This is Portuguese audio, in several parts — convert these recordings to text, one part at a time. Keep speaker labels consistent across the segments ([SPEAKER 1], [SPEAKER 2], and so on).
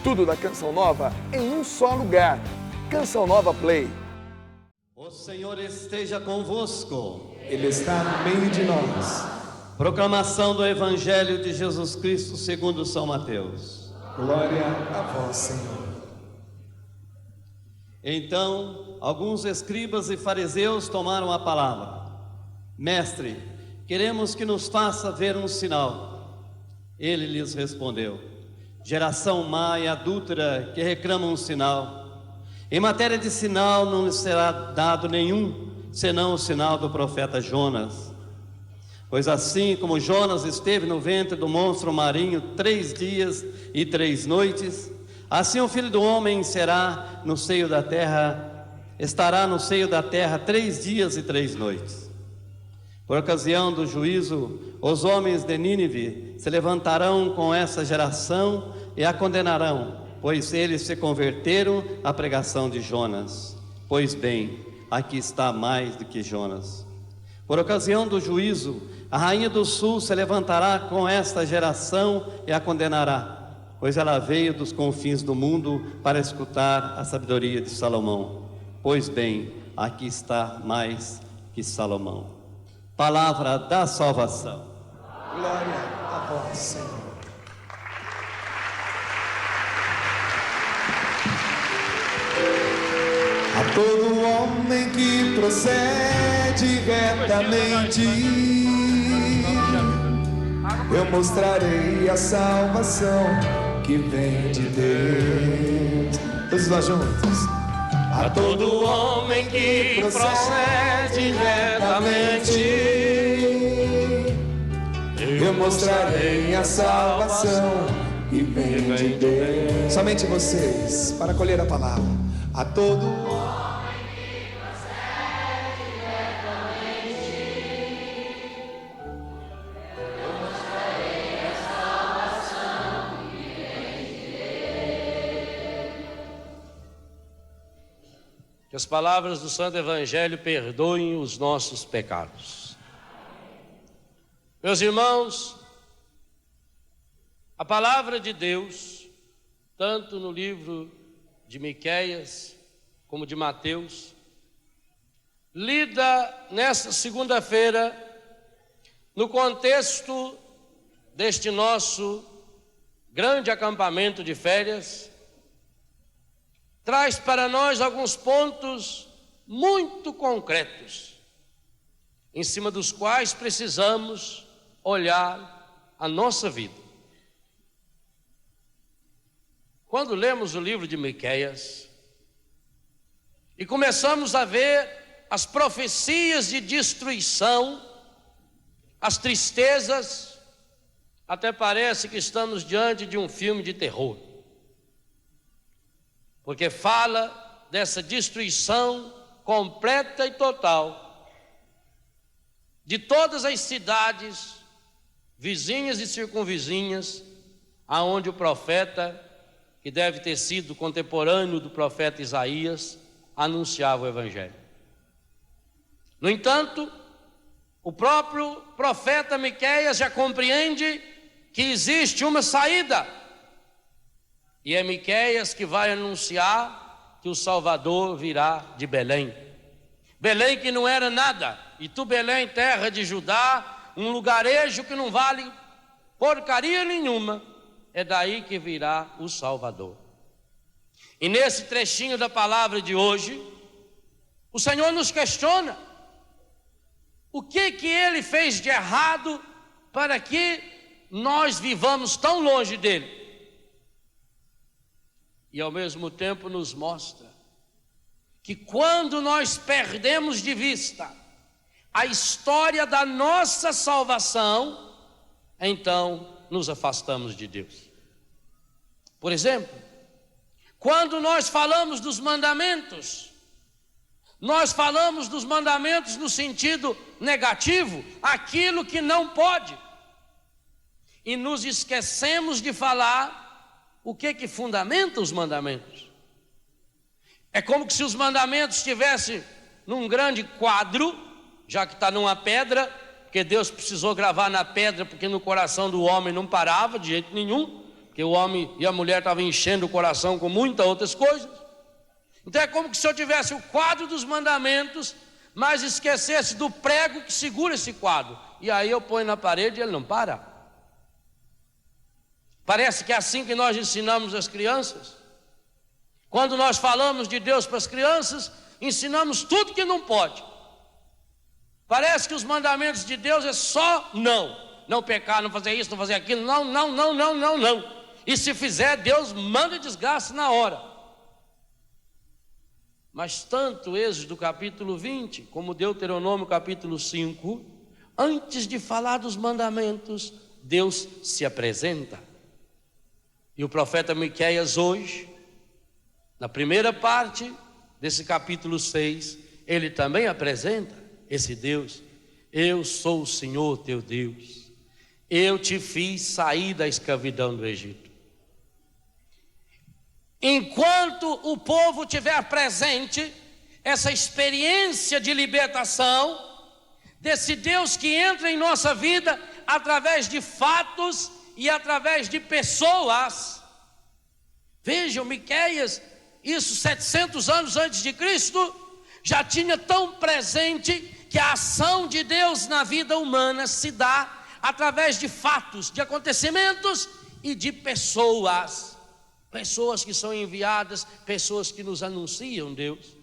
[SPEAKER 1] Tudo da Canção Nova em um só lugar. Canção Nova Play.
[SPEAKER 2] O Senhor esteja convosco.
[SPEAKER 3] Ele está no meio de nós.
[SPEAKER 2] Proclamação do Evangelho de Jesus Cristo segundo São Mateus.
[SPEAKER 3] Glória a vós, Senhor.
[SPEAKER 2] Então, alguns escribas e fariseus tomaram a palavra. Mestre, queremos que nos faça ver um sinal. Ele lhes respondeu: geração má e adúltera que reclama um sinal. Em matéria de sinal não lhes será dado nenhum, senão o sinal do profeta Jonas. Pois assim como Jonas esteve no ventre do monstro marinho 3 dias e 3 noites, assim o Filho do Homem estará no seio da terra 3 dias e 3 noites. Por ocasião do juízo, os homens de Nínive se levantarão com essa geração e a condenarão, pois eles se converteram à pregação de Jonas. Pois bem, aqui está mais do que Jonas. Por ocasião do juízo, a rainha do sul se levantará com esta geração e a condenará, pois ela veio dos confins do mundo para escutar a sabedoria de Salomão. Pois bem, aqui está mais que Salomão. Palavra da salvação.
[SPEAKER 3] Glória a vós, Senhor. A todo homem que procede retamente, eu mostrarei a salvação que vem de Deus. Todos nós juntos.
[SPEAKER 2] A todo homem que procede retamente,
[SPEAKER 3] eu mostrarei a salvação que vem de Deus. Somente vocês, para colher a palavra. A todo homem que procede retamente, eu mostrarei a salvação que vem de Deus.
[SPEAKER 4] Que as palavras do Santo Evangelho perdoem os nossos pecados. Meus irmãos, a palavra de Deus, tanto no livro de Miqueias como de Mateus, lida nesta segunda-feira no contexto deste nosso grande acampamento de férias, traz para nós alguns pontos muito concretos, em cima dos quais precisamos olhar a nossa vida. Quando lemos o livro de Miqueias e começamos a ver as profecias de destruição, as tristezas, até parece que estamos diante de um filme de terror, porque fala dessa destruição completa e total de todas as cidades vizinhas e circunvizinhas, aonde o profeta, que deve ter sido contemporâneo do profeta Isaías, anunciava o Evangelho. No entanto, o próprio profeta Miqueias já compreende que existe uma saída, e é Miqueias que vai anunciar que o Salvador virá de Belém. Belém que não era nada, e tu, Belém, terra de Judá, um lugarejo que não vale porcaria nenhuma, é daí que virá o Salvador. E nesse trechinho da palavra de hoje, o Senhor nos questiona o que Ele fez de errado para que nós vivamos tão longe dEle. E ao mesmo tempo nos mostra que quando nós perdemos de vista a história da nossa salvação, então nos afastamos de Deus. Por exemplo, quando nós falamos dos mandamentos, nós falamos dos mandamentos no sentido negativo, aquilo que não pode, e nos esquecemos de falar o que fundamenta os mandamentos. É como se os mandamentos estivessem num grande quadro, já que está numa pedra, porque Deus precisou gravar na pedra, porque no coração do homem não parava de jeito nenhum, porque o homem e a mulher estavam enchendo o coração com muitas outras coisas. Então é como se eu tivesse o quadro dos mandamentos, mas esquecesse do prego que segura esse quadro. E aí eu ponho na parede e ele não para. Parece que é assim que nós ensinamos as crianças. Quando nós falamos de Deus para as crianças, ensinamos tudo que não pode. Parece que os mandamentos de Deus é só não. Não pecar, não fazer isso, não fazer aquilo. Não, não, não, não, não, não. E se fizer, Deus manda desgraça na hora. Mas tanto Êxodo capítulo 20, como Deuteronômio capítulo 5, antes de falar dos mandamentos, Deus se apresenta. E o profeta Miqueias hoje, na primeira parte desse capítulo 6, ele também apresenta esse Deus. Eu sou o Senhor teu Deus. Eu te fiz sair da escravidão do Egito. Enquanto o povo tiver presente essa experiência de libertação, desse Deus que entra em nossa vida através de fatos e através de pessoas. Vejam, Miqueias, isso 700 anos antes de Cristo, já tinha tão presente que a ação de Deus na vida humana se dá através de fatos, de acontecimentos e de pessoas. Pessoas que são enviadas, pessoas que nos anunciam Deus.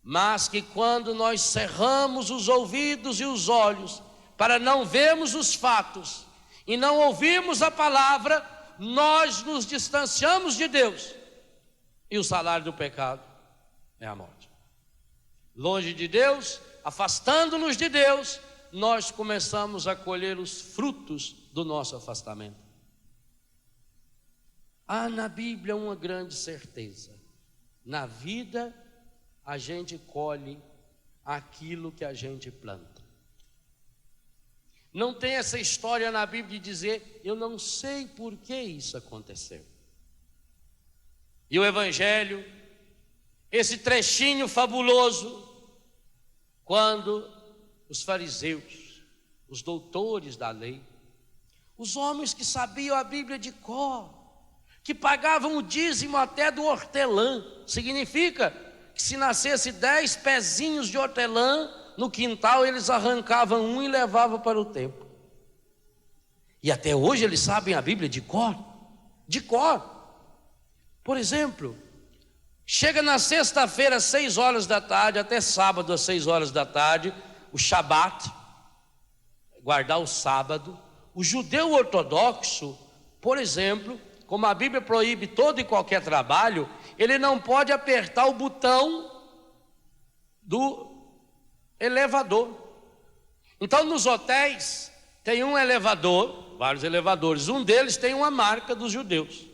[SPEAKER 4] Mas que quando nós cerramos os ouvidos e os olhos para não vermos os fatos e não ouvirmos a palavra, nós nos distanciamos de Deus. E o salário do pecado é a morte. Longe de Deus, afastando-nos de Deus, nós começamos a colher os frutos do nosso afastamento. Há na Bíblia uma grande certeza: na vida a gente colhe aquilo que a gente planta. Não tem essa história na Bíblia de dizer, eu não sei por que isso aconteceu. E o Evangelho, esse trechinho fabuloso, quando os fariseus, os doutores da lei, os homens que sabiam a Bíblia de cor, que pagavam o dízimo até do hortelã, significa que se nascesse 10 pezinhos de hortelã no quintal, eles arrancavam um e levavam para o templo. E até hoje eles sabem a Bíblia de cor. De cor. Por exemplo, chega na sexta-feira às 6 horas da tarde, até sábado às 6 horas da tarde, o Shabat, guardar o sábado. O judeu ortodoxo, por exemplo, como a Bíblia proíbe todo e qualquer trabalho, ele não pode apertar o botão do elevador. Então nos hotéis tem um elevador, vários elevadores, um deles tem uma marca dos judeus.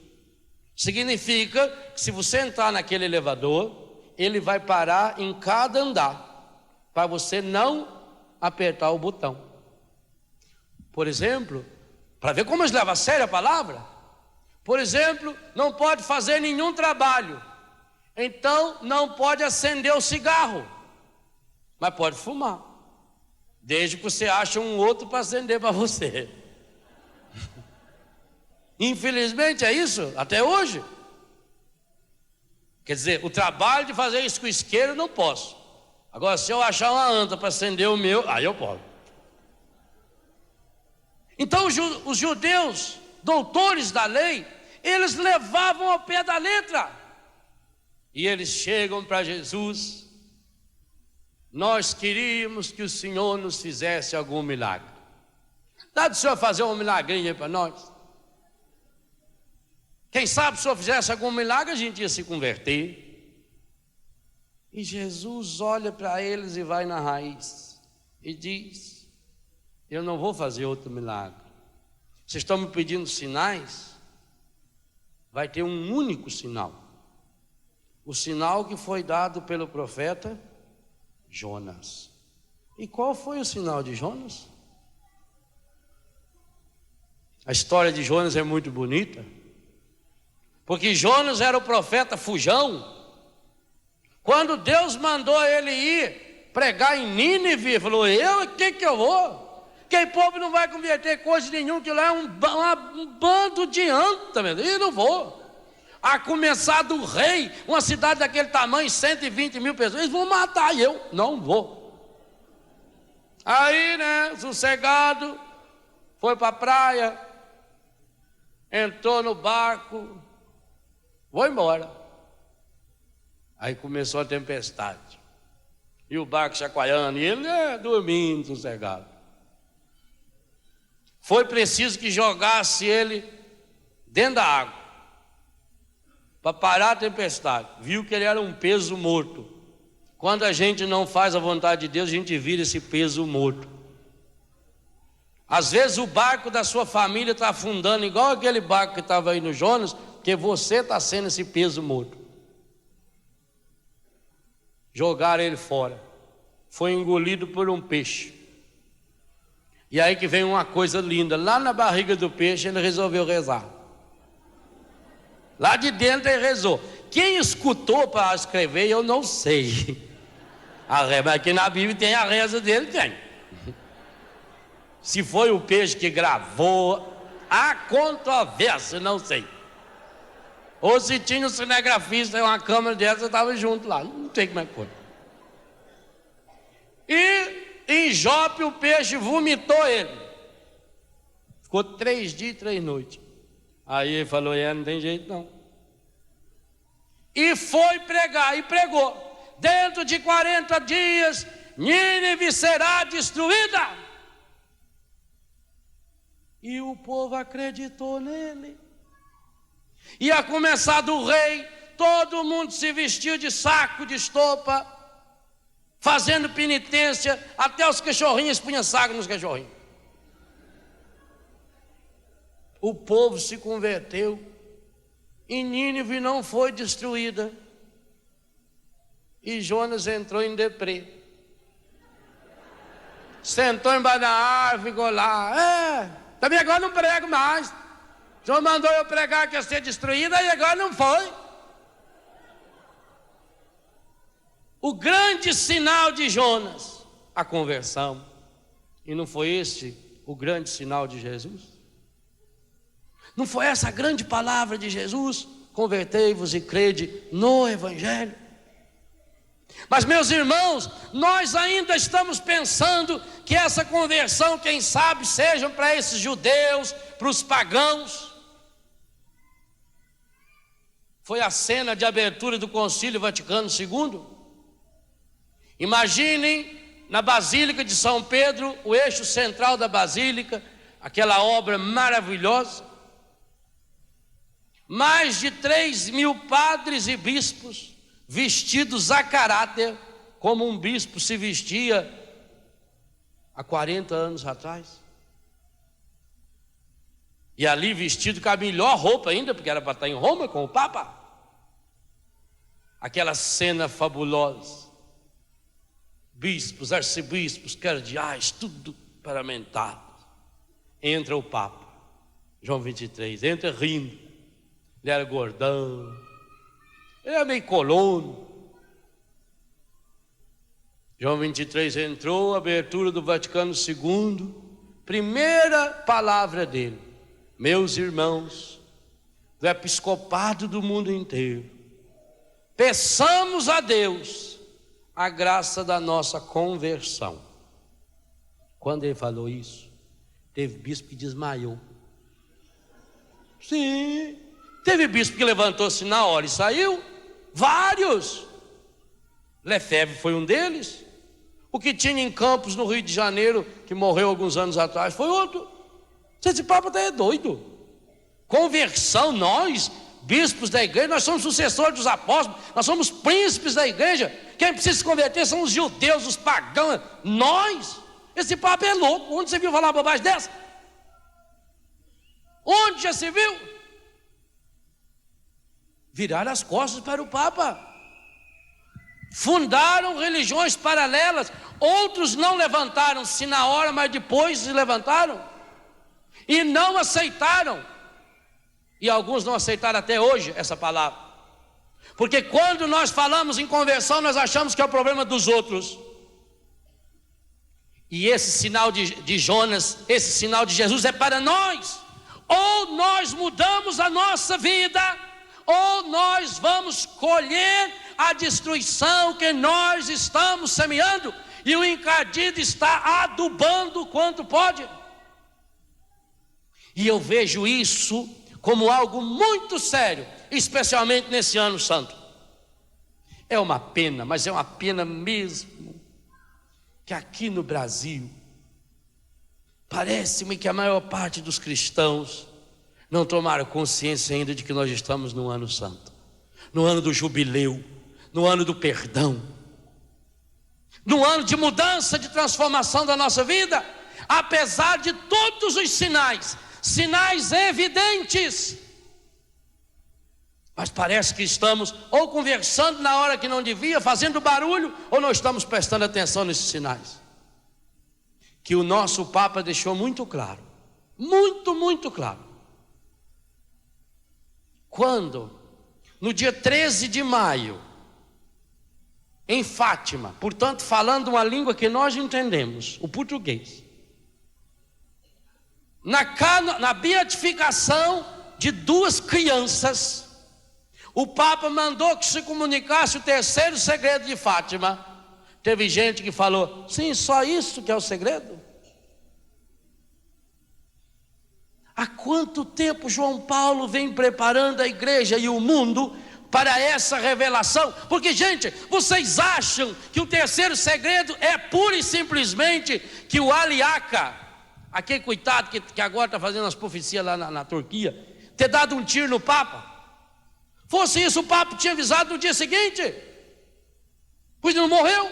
[SPEAKER 4] Significa que se você entrar naquele elevador, ele vai parar em cada andar, para você não apertar o botão. Por exemplo, para ver como eles levam a sério a palavra, por exemplo, não pode fazer nenhum trabalho, então não pode acender o cigarro, mas pode fumar, desde que você ache um outro para acender para você. Infelizmente é isso, até hoje. Quer dizer, o trabalho de fazer isso com o isqueiro eu não posso. Agora, se eu achar uma anta para acender o meu, aí eu posso. Então os judeus, doutores da lei, eles levavam ao pé da letra. E eles chegam para Jesus: nós queríamos que o Senhor nos fizesse algum milagre. Dá do Senhor fazer um milagrinho para nós? Quem sabe se o Senhor fizesse algum milagre, a gente ia se converter. E Jesus olha para eles e vai na raiz e diz: eu não vou fazer outro milagre. Vocês estão me pedindo sinais? Vai ter um único sinal. O sinal que foi dado pelo profeta Jonas. E qual foi o sinal de Jonas? A história de Jonas é muito bonita, porque Jonas era o profeta fujão. Quando Deus mandou ele ir pregar em Nínive, ele falou: o que eu vou? Aquele povo não vai converter coisa nenhuma, que lá é um bando de anta, meu Deus. E não vou. A começar do rei, uma cidade daquele tamanho, 120 mil pessoas, eles vão matar, e eu não vou. Aí, né, sossegado, foi para a praia, entrou no barco, vou embora. Aí começou a tempestade, e o barco chacoalhando, e ele dormindo, sossegado. Foi preciso que jogasse ele dentro da água, para parar a tempestade. Viu que ele era um peso morto. Quando a gente não faz a vontade de Deus, a gente vira esse peso morto. Às vezes o barco da sua família está afundando, igual aquele barco que estava aí no Jonas, porque você está sendo esse peso morto. Jogaram ele fora. Foi engolido por um peixe. E aí que vem uma coisa linda. Lá na barriga do peixe ele resolveu rezar. Lá de dentro ele rezou. Quem escutou para escrever, eu não sei. Mas aqui na Bíblia tem a reza dele, tem. Se foi o peixe que gravou, há controvérsia, não sei. Ou se tinha um cinegrafista e uma câmera dessa, eu estava junto lá. Não sei como é que foi. E em Jope o peixe vomitou ele. Ficou 3 dias e 3 noites. Aí ele falou, não tem jeito não. E foi pregar, e pregou. Dentro de 40 dias, Nínive será destruída. E o povo acreditou nele. E a começar do rei, todo mundo se vestiu de saco, de estopa, fazendo penitência, até os cachorrinhos punham saco nos cachorrinhos. O povo se converteu e Nínive não foi destruída. E Jonas entrou em deprê. Sentou embaixo da árvore, ficou lá. Também agora não prego mais. O Senhor mandou eu pregar que ia ser destruída e agora não foi. O grande sinal de Jonas, a conversão. E não foi esse o grande sinal de Jesus? Não foi essa a grande palavra de Jesus? Convertei-vos e crede no Evangelho. Mas, meus irmãos, nós ainda estamos pensando que essa conversão, quem sabe, seja para esses judeus, para os pagãos. Foi a cena de abertura do Concílio Vaticano II. Imaginem na Basílica de São Pedro, o eixo central da Basílica, aquela obra maravilhosa. Mais de 3.000 padres e bispos vestidos a caráter, como um bispo se vestia há 40 anos atrás. E ali vestido com a melhor roupa ainda, porque era para estar em Roma com o Papa. Aquela cena fabulosa. Bispos, arcebispos, cardeais, tudo paramentado. Entra o Papa, João 23, entra rindo. Ele era gordão, ele era meio colono. João 23 entrou, abertura do Vaticano II, primeira palavra dele: meus irmãos do episcopado do mundo inteiro, peçamos a Deus a graça da nossa conversão. Quando ele falou isso, teve bispo que desmaiou. Sim, teve bispo que levantou-se na hora e saiu. Vários. Lefebvre foi um deles. O que tinha em Campos, no Rio de Janeiro, que morreu alguns anos atrás, foi outro. Esse papo até é doido. Conversão, nós, bispos da igreja, nós somos sucessores dos apóstolos, nós somos príncipes da igreja. Quem precisa se converter são os judeus, os pagãos. Nós, esse papo é louco. Onde você viu falar bobagem dessa? Onde já se viu? Viraram as costas para o Papa. Fundaram religiões paralelas. Outros não levantaram-se na hora, mas depois se levantaram. E não aceitaram. E alguns não aceitaram até hoje essa palavra. Porque quando nós falamos em conversão, nós achamos que é o problema dos outros. E esse sinal de Jonas, esse sinal de Jesus é para nós. Ou nós mudamos a nossa vida, ou nós vamos colher a destruição que nós estamos semeando. E o encardido está adubando quanto pode. E eu vejo isso como algo muito sério, especialmente nesse ano santo. É uma pena, mas é uma pena mesmo, que aqui no Brasil, parece-me que a maior parte dos cristãos não tomaram consciência ainda de que nós estamos no ano santo, no ano do jubileu, no ano do perdão, no ano de mudança, de transformação da nossa vida, apesar de todos os sinais evidentes. Mas parece que estamos ou conversando na hora que não devia, fazendo barulho, ou não estamos prestando atenção nesses sinais. Que o nosso Papa deixou muito claro, muito claro. Quando, no dia 13 de maio, em Fátima, portanto falando uma língua que nós entendemos, o português, na beatificação de duas crianças, o Papa mandou que se comunicasse o terceiro segredo de Fátima. Teve gente que falou: sim, só isso que é o segredo? Há quanto tempo João Paulo vem preparando a igreja e o mundo para essa revelação? Porque, gente, vocês acham que o terceiro segredo é pura e simplesmente que o Aliaca, aquele coitado que agora está fazendo as profecias lá na Turquia, ter dado um tiro no Papa? Fosse isso, o Papa tinha avisado no dia seguinte, pois não morreu.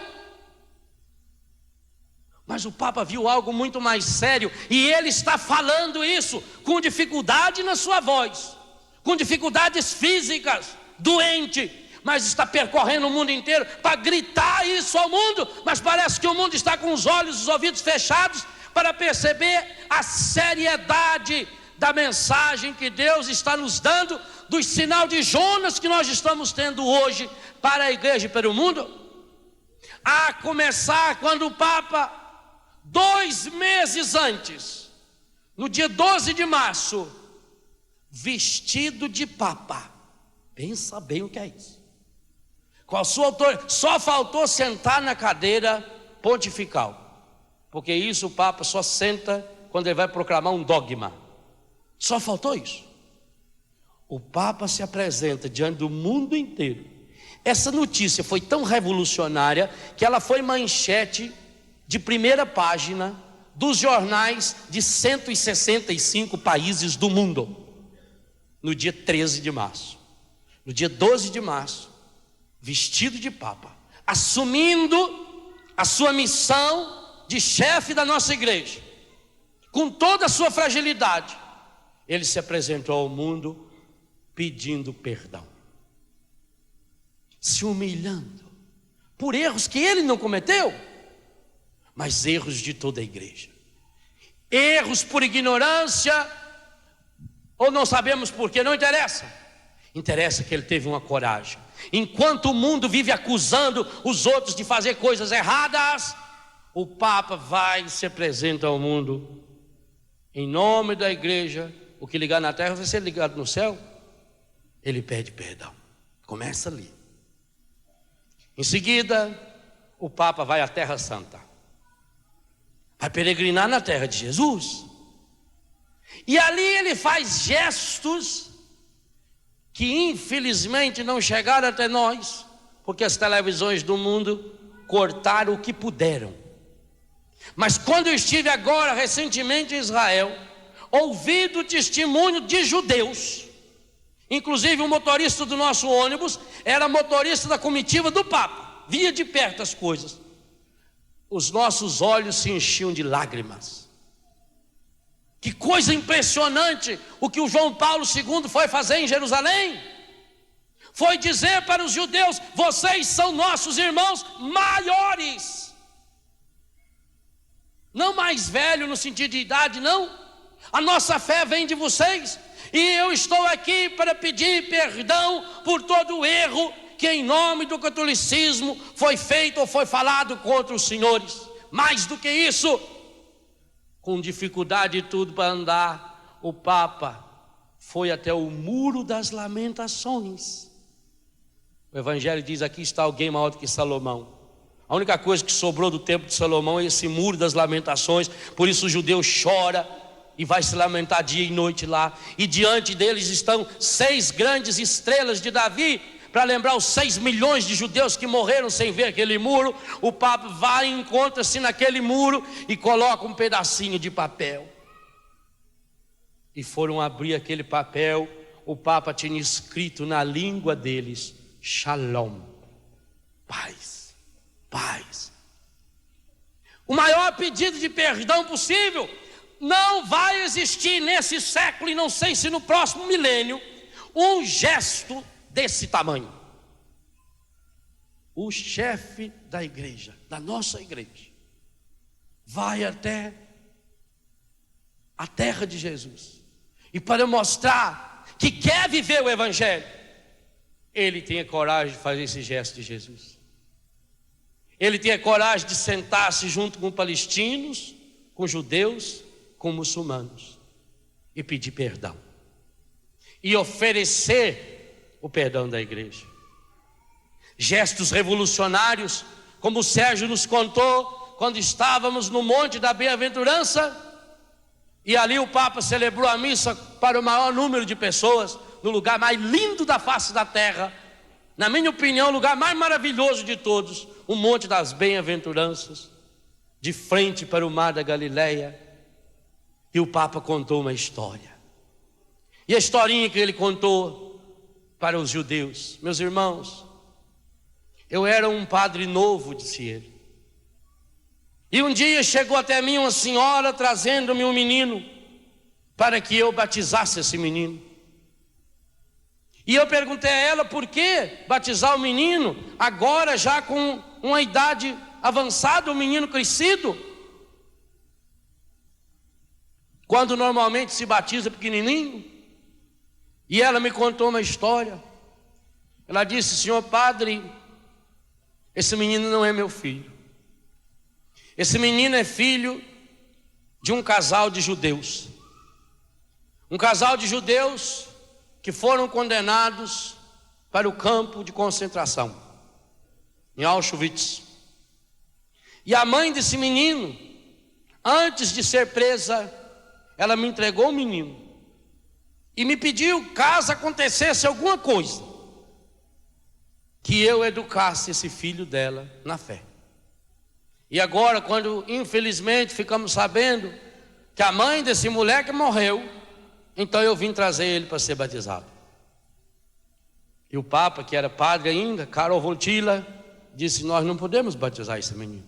[SPEAKER 4] Mas o Papa viu algo muito mais sério, e ele está falando isso com dificuldade na sua voz, com dificuldades físicas, doente, mas está percorrendo o mundo inteiro para gritar isso ao mundo. Mas parece que o mundo está com os olhos e os ouvidos fechados para perceber a seriedade da mensagem que Deus está nos dando, do sinal de Jonas que nós estamos tendo hoje para a igreja e para o mundo. A começar quando o Papa, 2 meses antes, no dia 12 de março, vestido de Papa, pensa bem o que é isso, com a sua autoridade, só faltou sentar na cadeira pontifical, porque isso o Papa só senta quando ele vai proclamar um dogma. Só faltou isso. O Papa se apresenta diante do mundo inteiro. Essa notícia foi tão revolucionária que ela foi manchete de primeira página dos jornais de 165 países do mundo, no dia 13 de março. No dia 12 de março, vestido de Papa, assumindo a sua missão de chefe da nossa igreja, com toda a sua fragilidade, ele se apresentou ao mundo pedindo perdão, se humilhando por erros que ele não cometeu, mas erros de toda a igreja, erros por ignorância, ou não sabemos por quê, não interessa. Interessa que ele teve uma coragem. Enquanto o mundo vive acusando os outros de fazer coisas erradas, o Papa vai e se apresenta ao mundo em nome da igreja. O que ligar na terra vai ser ligado no céu. Ele pede perdão. Começa ali. Em seguida, o Papa vai à Terra Santa, vai peregrinar na terra de Jesus. E ali ele faz gestos que infelizmente não chegaram até nós, porque as televisões do mundo cortaram o que puderam. Mas quando eu estive agora recentemente em Israel, ouvi do testemunho de judeus, inclusive o motorista do nosso ônibus era motorista da comitiva do Papa, via de perto as coisas. Os nossos olhos se enchiam de lágrimas. Que coisa impressionante o que o João Paulo II foi fazer em Jerusalém. Foi dizer para os judeus: vocês são nossos irmãos maiores. Não mais velho no sentido de idade, não. A nossa fé vem de vocês. E eu estou aqui para pedir perdão por todo o erro que em nome do catolicismo foi feito ou foi falado contra os senhores. Mais do que isso, com dificuldade e tudo para andar, o Papa foi até o Muro das Lamentações. O Evangelho diz: aqui está alguém maior do que Salomão. A única coisa que sobrou do tempo de Salomão é esse Muro das Lamentações. Por isso o judeu chora e vai se lamentar dia e noite lá. E diante deles estão 6 grandes estrelas de Davi, para lembrar os 6 milhões de judeus que morreram sem ver aquele muro. O Papa vai e encontra-se naquele muro e coloca um pedacinho de papel. E foram abrir aquele papel. O Papa tinha escrito na língua deles: Shalom, paz. Paz. O maior pedido de perdão possível. Não vai existir nesse século, e não sei se no próximo milênio, um gesto desse tamanho. O chefe da igreja, da nossa igreja, vai até a terra de Jesus, e para mostrar que quer viver o Evangelho, ele tem a coragem de fazer esse gesto de Jesus. Ele tem a coragem de sentar-se junto com palestinos, com judeus, com muçulmanos, e pedir perdão, e oferecer o perdão da igreja. Gestos revolucionários, como o Sérgio nos contou, quando estávamos no Monte da Bem-aventurança, e ali o Papa celebrou a missa para o maior número de pessoas, no lugar mais lindo da face da terra, na minha opinião, o lugar mais maravilhoso de todos, o Monte das Bem-aventuranças, de frente para o mar da Galileia. E o Papa contou uma história. E a historinha que ele contou para os judeus: meus irmãos, eu era um padre novo, disse ele. E um dia chegou até mim uma senhora trazendo-me um menino para que eu batizasse esse menino. E eu perguntei a ela por que batizar o menino agora, já com uma idade avançada, um menino crescido, quando normalmente se batiza pequenininho. E ela me contou uma história. Ela disse: senhor padre, esse menino não é meu filho. Esse menino é filho de um casal de judeus. Um casal de judeus que foram condenados para o campo de concentração, em Auschwitz. E a mãe desse menino, antes de ser presa, ela me entregou o menino e me pediu, caso acontecesse alguma coisa, que eu educasse esse filho dela na fé. E agora, quando infelizmente ficamos sabendo que a mãe desse moleque morreu, então eu vim trazer ele para ser batizado. E o Papa, que era padre ainda, Karol Wojtyła, disse: nós não podemos batizar esse menino.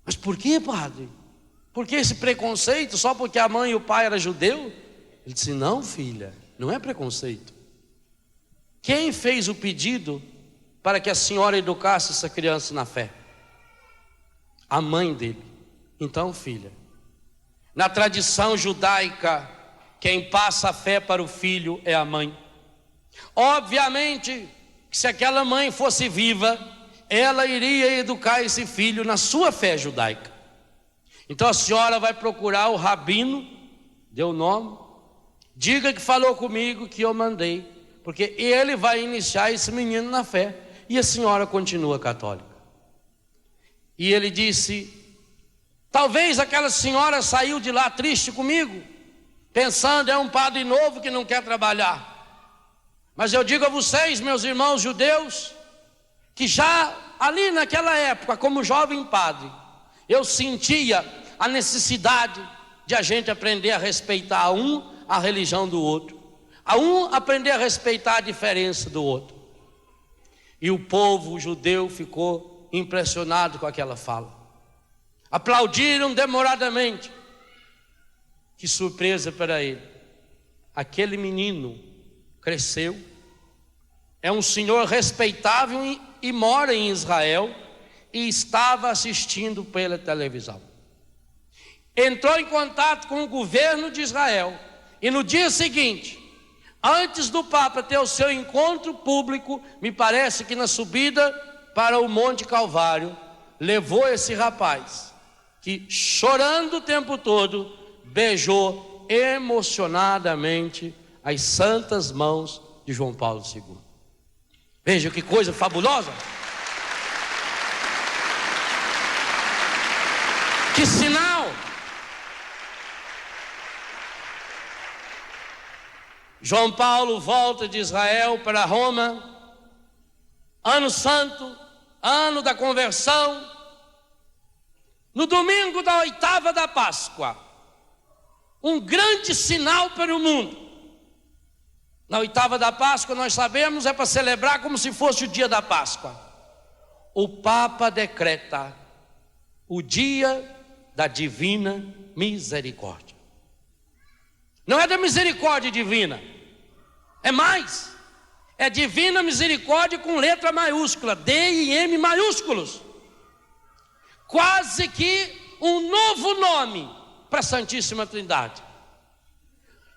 [SPEAKER 4] Mas por que, padre? Por que esse preconceito? Só porque a mãe e o pai eram judeus? Ele disse: não, filha, não é preconceito. Quem fez o pedido para que a senhora educasse essa criança na fé? A mãe dele. Então, filha, na tradição judaica, quem passa a fé para o filho é a mãe. Obviamente, se aquela mãe fosse viva, ela iria educar esse filho na sua fé judaica. Então a senhora vai procurar o rabino, deu o nome, diga que falou comigo, que eu mandei, porque ele vai iniciar esse menino na fé. E a senhora continua católica. E ele disse: talvez aquela senhora saiu de lá triste comigo, pensando é um padre novo que não quer trabalhar. Mas eu digo a vocês, meus irmãos judeus, que já ali naquela época, como jovem padre, eu sentia a necessidade de a gente aprender a respeitar a religião do outro, aprender a respeitar a diferença do outro. E o povo judeu ficou impressionado com aquela fala. Aplaudiram demoradamente. Que surpresa para ele. Aquele menino cresceu, é um senhor respeitável e mora em Israel, e estava assistindo pela televisão. Entrou em contato com o governo de Israel, e no dia seguinte, antes do Papa ter o seu encontro público, me parece que na subida para o Monte Calvário, levou esse rapaz, que chorando o tempo todo, beijou emocionadamente as santas mãos de João Paulo II. Veja que coisa fabulosa. Que sinal. João Paulo volta de Israel para Roma, ano santo, ano da conversão, no domingo da 8ª da Páscoa, um grande sinal para o mundo. Na 8ª da Páscoa, nós sabemos, é para celebrar como se fosse o dia da Páscoa. O Papa decreta o dia da divina misericórdia. Não é da misericórdia divina, é mais, é divina misericórdia com letra maiúscula, D e M maiúsculos. Quase que um novo nome para a Santíssima Trindade,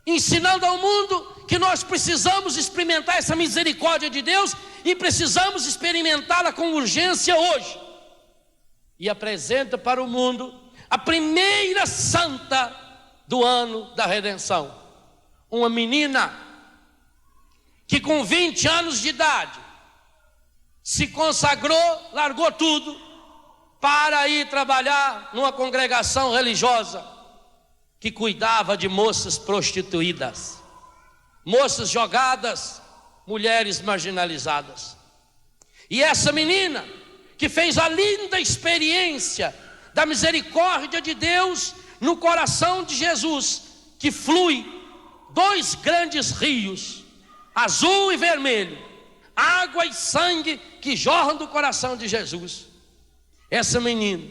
[SPEAKER 4] ensinando ao mundo que nós precisamos experimentar essa misericórdia de Deus e precisamos experimentá-la com urgência hoje. E apresenta para o mundo a primeira santa do ano da redenção, uma menina que com 20 anos de idade se consagrou, largou tudo para ir trabalhar numa congregação religiosa que cuidava de moças prostituídas, moças jogadas, mulheres marginalizadas. E essa menina que fez a linda experiência da misericórdia de Deus no coração de Jesus, que flui 2 grandes rios, azul e vermelho, água e sangue que jorram do coração de Jesus. Essa menina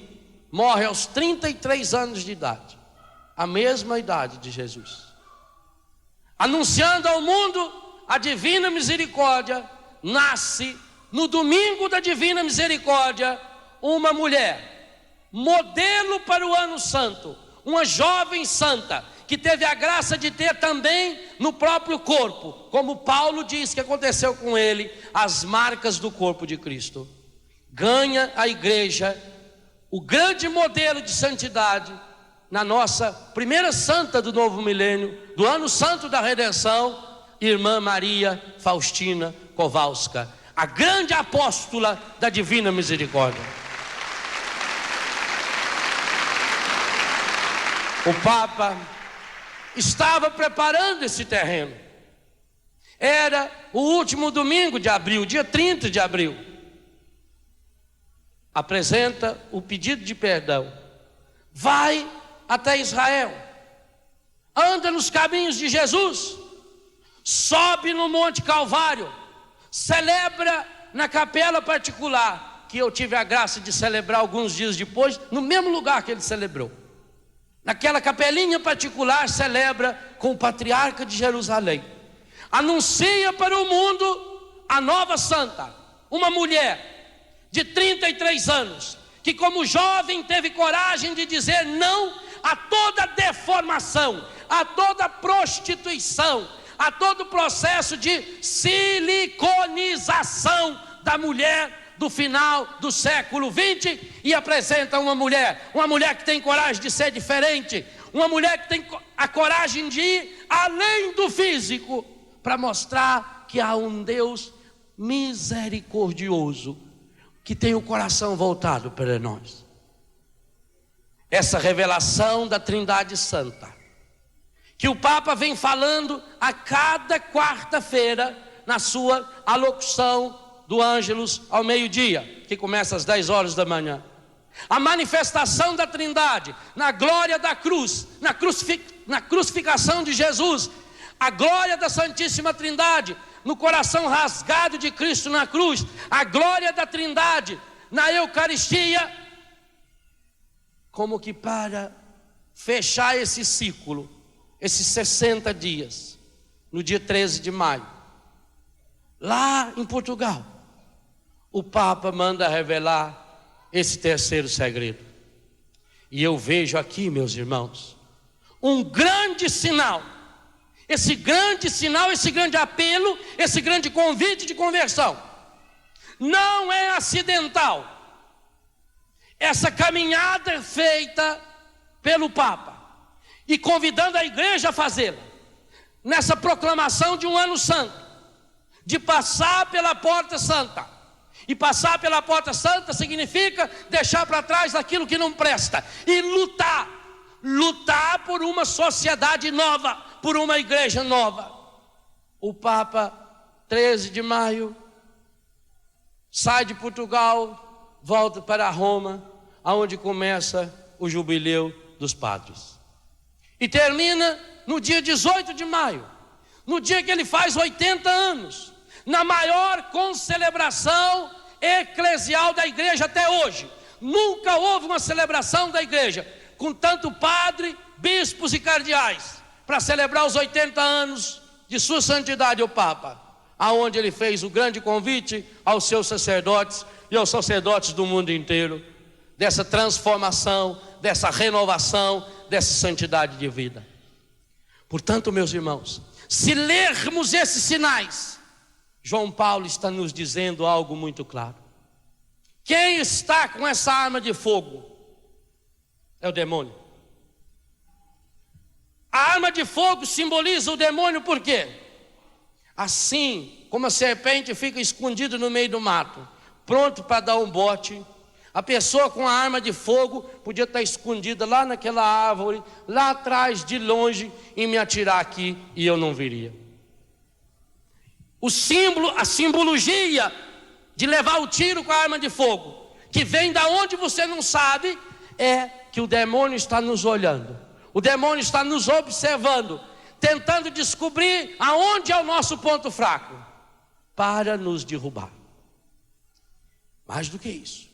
[SPEAKER 4] morre aos 33 anos de idade, a mesma idade de Jesus, anunciando ao mundo a divina misericórdia. Nasce no domingo da divina misericórdia uma mulher, modelo para o ano santo, uma jovem santa, que teve a graça de ter também no próprio corpo, como Paulo diz que aconteceu com ele, as marcas do corpo de Cristo. Ganha a igreja o grande modelo de santidade na nossa primeira santa do novo milênio, do ano santo da redenção, irmã Maria Faustina Kowalska, a grande apóstola da divina misericórdia. O Papa estava preparando esse terreno. Era o último domingo de abril, dia 30 de abril. Apresenta o pedido de perdão. Vai até Israel. Anda nos caminhos de Jesus. Sobe no Monte Calvário. Celebra na capela particular, que eu tive a graça de celebrar alguns dias depois, no mesmo lugar que ele celebrou. Naquela capelinha particular, celebra com o patriarca de Jerusalém. Anuncia para o mundo a nova santa, uma mulher de 33 anos, que como jovem teve coragem de dizer não a toda deformação, a toda prostituição, a todo processo de siliconização da mulher do final do século 20, e apresenta uma mulher que tem coragem de ser diferente, uma mulher que tem a coragem de ir além do físico, para mostrar que há um Deus misericordioso, que tem o coração voltado para nós. Essa revelação da Trindade Santa, que o Papa vem falando a cada quarta-feira, na sua alocução do Ângelus ao meio-dia, que começa às 10 horas da manhã. A manifestação da Trindade na glória da cruz, na crucificação de Jesus, a glória da Santíssima Trindade no coração rasgado de Cristo na cruz, a glória da Trindade na Eucaristia, como que para fechar esse ciclo, esses 60 dias, no dia 13 de maio, lá em Portugal, o Papa manda revelar esse terceiro segredo. E eu vejo aqui, meus irmãos, um grande sinal. Esse grande sinal, esse grande apelo, esse grande convite de conversão, não é acidental. essa caminhada feita pelo Papa e convidando a igreja a fazê-la, nessa proclamação de um ano santo, de passar pela porta santa. E passar pela porta santa significa deixar para trás aquilo que não presta e lutar por uma sociedade nova, por uma igreja nova. O Papa, 13 de maio, sai de Portugal, volta para Roma, aonde começa o jubileu dos padres, e termina no dia 18 de maio, no dia que ele faz 80 anos, na maior concelebração eclesial da igreja até hoje. Nunca houve uma celebração da igreja com tanto padre, bispos e cardeais para celebrar os 80 anos de sua santidade o Papa, aonde ele fez o grande convite aos seus sacerdotes e aos sacerdotes do mundo inteiro, dessa transformação, dessa renovação, dessa santidade de vida. Portanto, meus irmãos, se lermos esses sinais, João Paulo está nos dizendo algo muito claro. Quem está com essa arma de fogo é o demônio. A arma de fogo simboliza o demônio, por quê? Assim como a serpente fica escondida no meio do mato, pronto para dar um bote, a pessoa com a arma de fogo podia estar escondida lá naquela árvore, lá atrás, de longe, e me atirar aqui e eu não viria. O símbolo, a simbologia de levar o tiro com a arma de fogo, que vem da onde você não sabe, é que o demônio está nos olhando, o demônio está nos observando, tentando descobrir aonde é o nosso ponto fraco, para nos derrubar. Mais do que isso,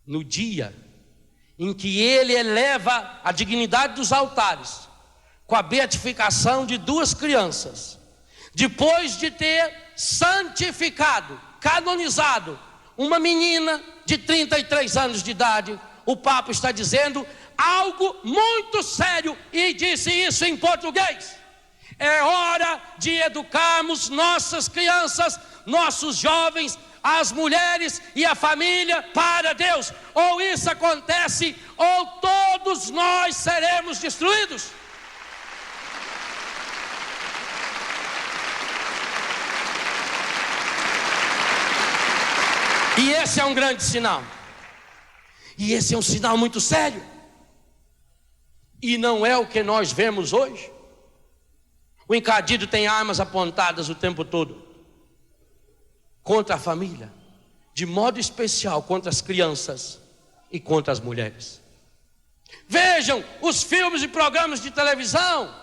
[SPEAKER 4] no dia em que ele eleva a dignidade dos altares, com a beatificação de duas crianças, depois de ter santificado, canonizado uma menina de 33 anos de idade, o Papa está dizendo algo muito sério e disse isso em português: é hora de educarmos nossas crianças, nossos jovens, as mulheres e a família para Deus. Ou isso acontece, ou todos nós seremos destruídos. E esse é um grande sinal. E esse é um sinal muito sério. E não é o que nós vemos hoje. O encardido tem armas apontadas o tempo todo contra a família, de modo especial contra as crianças e contra as mulheres. Vejam os filmes e programas de televisão,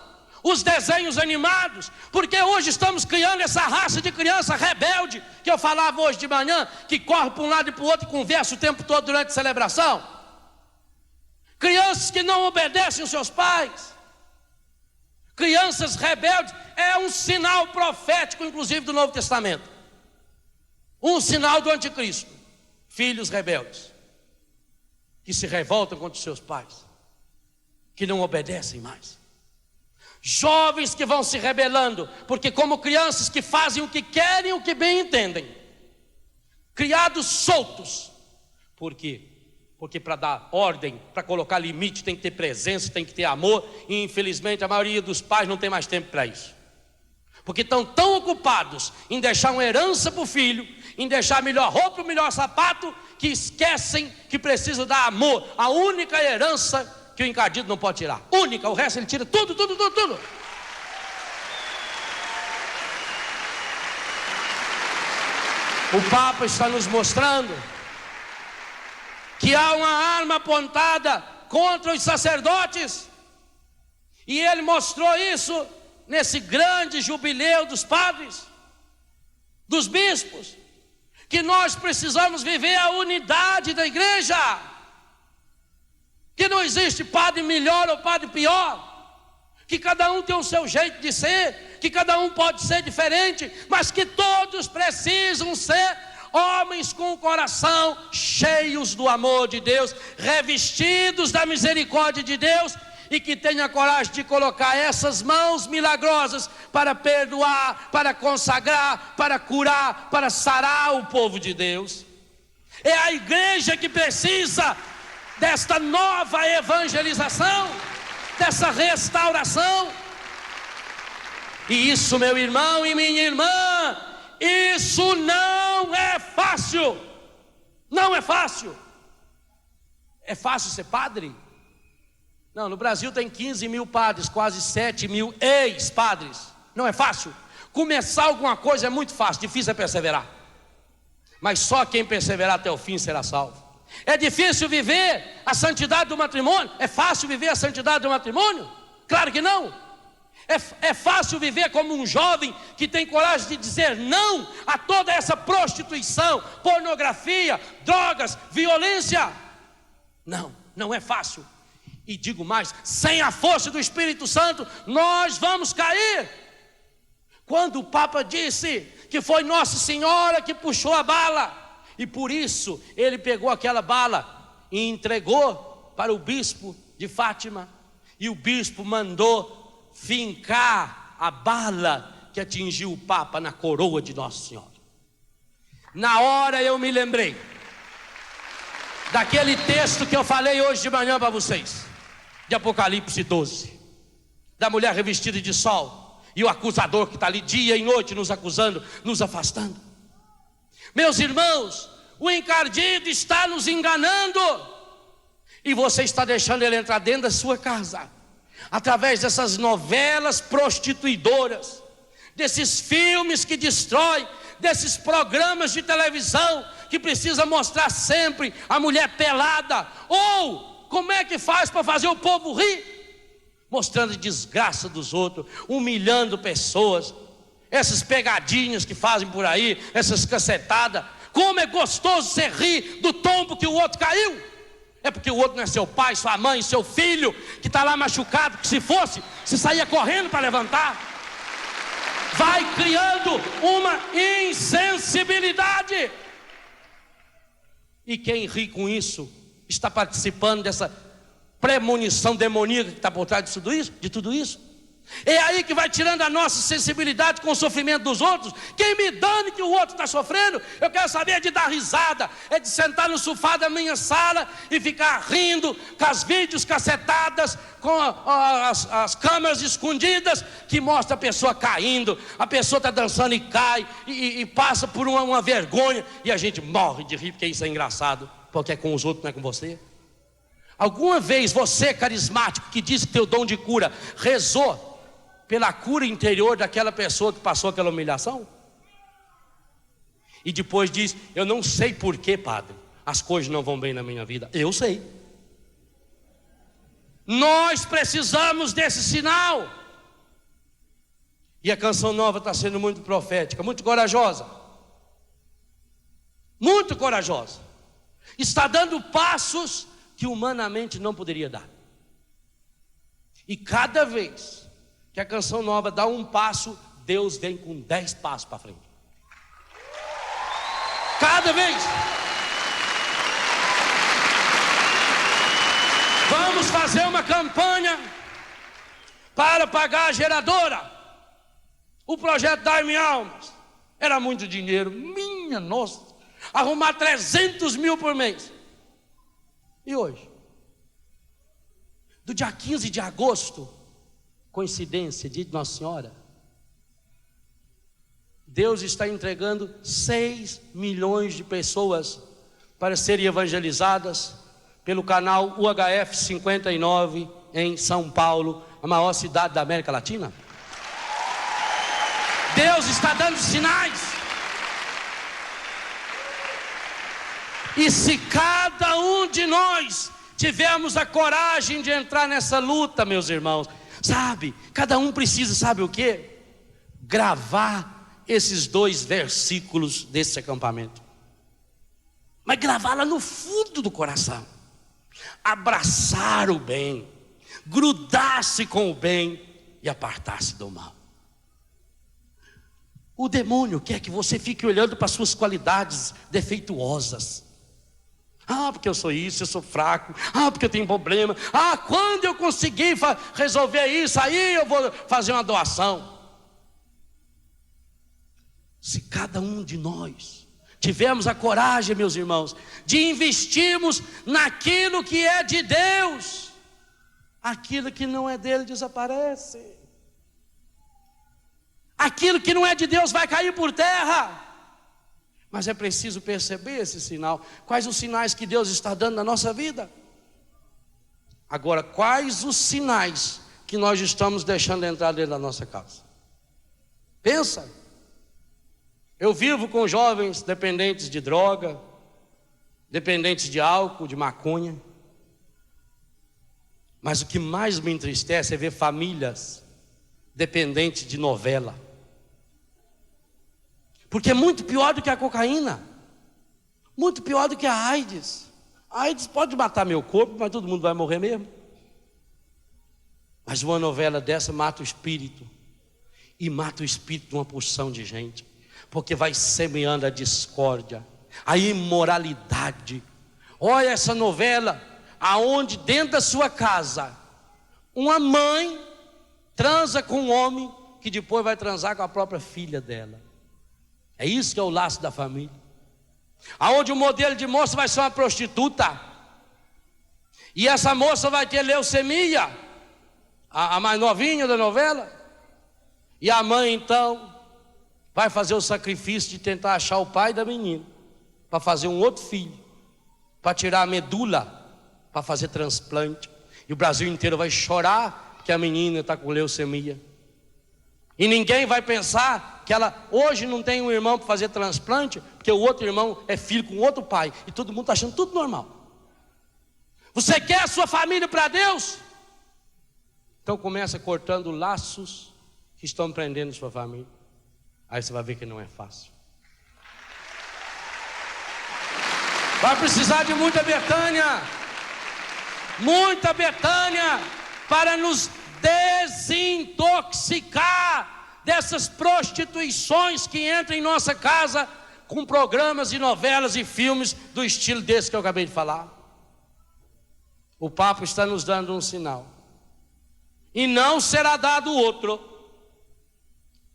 [SPEAKER 4] os desenhos animados, porque hoje estamos criando essa raça de criança rebelde, que eu falava hoje de manhã, que corre para um lado e para o outro e conversa o tempo todo durante a celebração. Crianças que não obedecem os seus pais, crianças rebeldes. É um sinal profético, inclusive, do Novo Testamento. Um sinal do anticristo. Filhos rebeldes, que se revoltam contra os seus pais, que não obedecem mais. Jovens que vão se rebelando, porque como crianças que fazem o que querem, o que bem entendem, criados soltos. Por quê? Porque para dar ordem, para colocar limite, tem que ter presença, tem que ter amor. E infelizmente a maioria dos pais não tem mais tempo para isso, porque estão tão ocupados em deixar uma herança para o filho, em deixar a melhor roupa, o melhor sapato, que esquecem que precisa dar amor. A única herança que o encardido não pode tirar, única, o resto ele tira tudo. O Papa está nos mostrando que há uma arma apontada contra os sacerdotes, e ele mostrou isso nesse grande jubileu dos padres, dos bispos, que nós precisamos viver a unidade da igreja, que não existe padre melhor ou padre pior, que cada um tem o seu jeito de ser, que cada um pode ser diferente, mas que todos precisam ser homens com o coração cheios do amor de Deus, revestidos da misericórdia de Deus, e que tenha coragem de colocar essas mãos milagrosas para perdoar, para consagrar, para curar, para sarar o povo de Deus. É a igreja que precisa desta nova evangelização, dessa restauração. E isso, meu irmão e minha irmã, isso não é fácil. Não é fácil. É fácil ser padre? Não, no Brasil tem 15 mil padres, quase 7 mil ex-padres. Não é fácil. Começar alguma coisa é muito fácil, difícil é perseverar. Mas só quem perseverar até o fim será salvo. É difícil viver a santidade do matrimônio? É fácil viver a santidade do matrimônio? Claro que não. É fácil viver como um jovem que tem coragem de dizer não a toda essa prostituição, pornografia, drogas, violência? Não, não é fácil. E digo mais, sem a força do Espírito Santo, nós vamos cair. Quando o Papa disse que foi Nossa Senhora que puxou a bala, e por isso ele pegou aquela bala e entregou para o bispo de Fátima, e o bispo mandou fincar a bala que atingiu o Papa na coroa de Nossa Senhora. Na hora eu me lembrei daquele texto que eu falei hoje de manhã para vocês, de Apocalipse 12, da mulher revestida de sol, e o acusador que está ali dia e noite nos acusando, nos afastando. Meus irmãos, o encardido está nos enganando, e você está deixando ele entrar dentro da sua casa, através dessas novelas prostituidoras, desses filmes que destroem, desses programas de televisão que precisa mostrar sempre a mulher pelada. Ou como é que faz para fazer o povo rir? Mostrando a desgraça dos outros, humilhando pessoas, essas pegadinhas que fazem por aí, essas cacetadas. Como é gostoso você rir do tombo que o outro caiu. É porque o outro não é seu pai, sua mãe, seu filho, que está lá machucado, que se fosse, você saía correndo para levantar. Vai criando uma insensibilidade. E quem ri com isso, está participando dessa premonição demoníaca que está por trás de tudo isso. É aí que vai tirando a nossa sensibilidade com o sofrimento dos outros. Quem me dane que o outro está sofrendo? Eu quero saber de dar risada, é de sentar no sofá da minha sala e ficar rindo com as vídeos cacetadas, com as câmeras escondidas que mostra a pessoa caindo, a pessoa está dançando e cai e passa por uma vergonha, e a gente morre de rir porque isso é engraçado, porque é com os outros, não é com você. Alguma vez você, carismático, que diz que tem o dom de cura, rezou pela cura interior daquela pessoa que passou aquela humilhação? E depois diz: eu não sei porquê, padre, as coisas não vão bem na minha vida. Eu sei. Nós precisamos desse sinal. E a canção nova está sendo muito profética, muito corajosa. Muito corajosa. Está dando passos que humanamente não poderia dar. E cada vez que a canção nova dá um passo, Deus vem com 10 passos para frente. Cada vez. Vamos fazer uma campanha para pagar a geradora. O projeto Dar-me Almas era muito dinheiro, minha nossa, arrumar 300 mil por mês. E hoje, do dia 15 de agosto, coincidência, dia de Nossa Senhora, Deus está entregando 6 milhões de pessoas para serem evangelizadas pelo canal UHF 59 em São Paulo, a maior cidade da América Latina. Deus está dando sinais. E se cada um de nós tivermos a coragem de entrar nessa luta, meus irmãos, sabe, cada um precisa, sabe o quê? Gravar esses 2 versículos desse acampamento, mas gravar lá no fundo do coração, abraçar o bem, grudar-se com o bem e apartar-se do mal. O demônio quer que você fique olhando para suas qualidades defeituosas. Ah, porque eu sou isso, eu sou fraco. Ah, porque eu tenho problema. Ah, quando eu conseguir resolver isso, aí eu vou fazer uma doação. Se cada um de nós tivemos a coragem, meus irmãos, de investirmos naquilo que é de Deus. Aquilo que não é dele desaparece. Aquilo que não é de Deus vai cair por terra. Mas é preciso perceber esse sinal. Quais os sinais que Deus está dando na nossa vida? Agora, quais os sinais que nós estamos deixando entrar dentro da nossa casa? Pensa. Eu vivo com jovens dependentes de droga, dependentes de álcool, de maconha. Mas o que mais me entristece é ver famílias dependentes de novela. Porque é muito pior do que a cocaína, muito pior do que a AIDS. A AIDS pode matar meu corpo, mas todo mundo vai morrer mesmo. Mas uma novela dessa mata o espírito, e mata o espírito de uma porção de gente, porque vai semeando a discórdia, a imoralidade. Olha essa novela, aonde dentro da sua casa, uma mãe transa com um homem, que depois vai transar com a própria filha dela. É isso que é o laço da família. Aonde o modelo de moça vai ser uma prostituta, e essa moça vai ter leucemia, a mais novinha da novela. E a mãe então vai fazer o sacrifício de tentar achar o pai da menina, para fazer um outro filho, para tirar a medula, para fazer transplante. E o Brasil inteiro vai chorar porque a menina está com leucemia. E ninguém vai pensar que ela hoje não tem um irmão para fazer transplante, porque o outro irmão é filho com outro pai. E todo mundo está achando tudo normal. Você quer a sua família para Deus? Então começa cortando laços que estão prendendo sua família. Aí você vai ver que não é fácil. Vai precisar de muita Betânia para nos desintoxicar dessas prostituições que entram em nossa casa com programas e novelas e filmes do estilo desse que eu acabei de falar. O Papa está nos dando um sinal, e não será dado outro.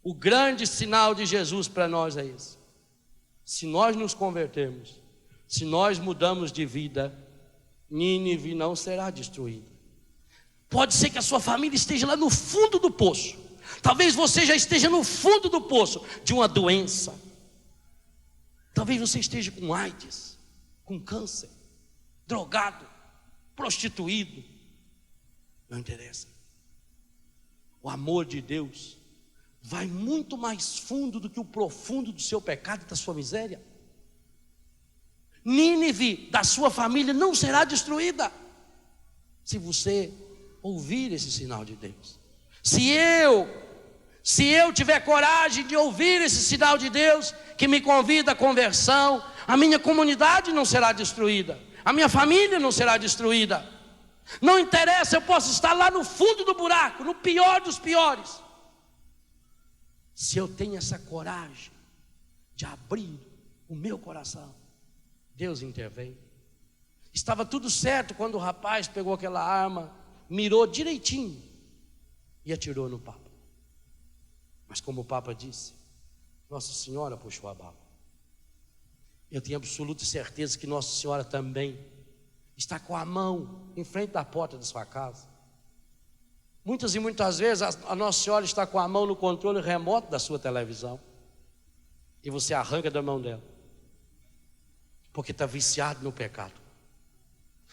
[SPEAKER 4] O grande sinal de Jesus para nós é esse: se nós nos convertermos, se nós mudamos de vida, Nínive não será destruída. Pode ser que a sua família esteja lá no fundo do poço. Talvez você já esteja no fundo do poço de uma doença. Talvez você esteja com AIDS, com câncer, drogado, prostituído. Não interessa. O amor de Deus vai muito mais fundo do que o profundo do seu pecado e da sua miséria. Nínive da sua família não será destruída se você ouvir esse sinal de Deus. Se eu tiver coragem de ouvir esse sinal de Deus, que me convida à conversão, a minha comunidade não será destruída, a minha família não será destruída. Não interessa, eu posso estar lá no fundo do buraco, no pior dos piores. Se eu tenho essa coragem de abrir o meu coração, Deus intervém. Estava tudo certo quando o rapaz pegou aquela arma, mirou direitinho e atirou no Papa. Mas como o Papa disse, Nossa Senhora puxou a bala. Eu tenho absoluta certeza que Nossa Senhora também está com a mão em frente da porta da sua casa. Muitas e muitas vezes a Nossa Senhora está com a mão no controle remoto da sua televisão, e você arranca da mão dela, porque está viciado no pecado,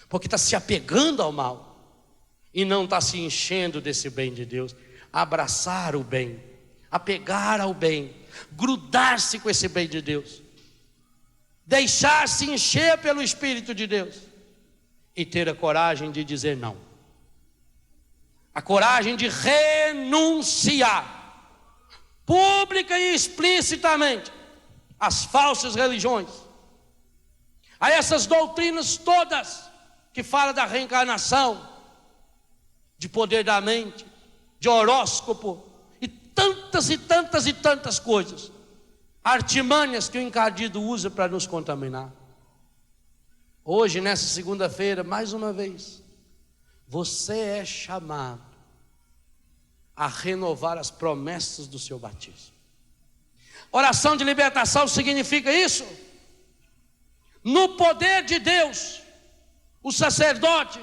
[SPEAKER 4] porque está se apegando ao mal, e não está se enchendo desse bem de Deus. Abraçar o bem, apegar ao bem, grudar-se com esse bem de Deus, deixar-se encher pelo Espírito de Deus, e ter a coragem de dizer não, a coragem de renunciar pública e explicitamente às falsas religiões, a essas doutrinas todas que falam da reencarnação, de poder da mente, de horóscopo e tantas e tantas e tantas coisas, artimanhas que o encardido usa para nos contaminar. Hoje, nessa segunda-feira, mais uma vez, você é chamado a renovar as promessas do seu batismo. Oração de libertação significa isso. no poder de Deus, o sacerdote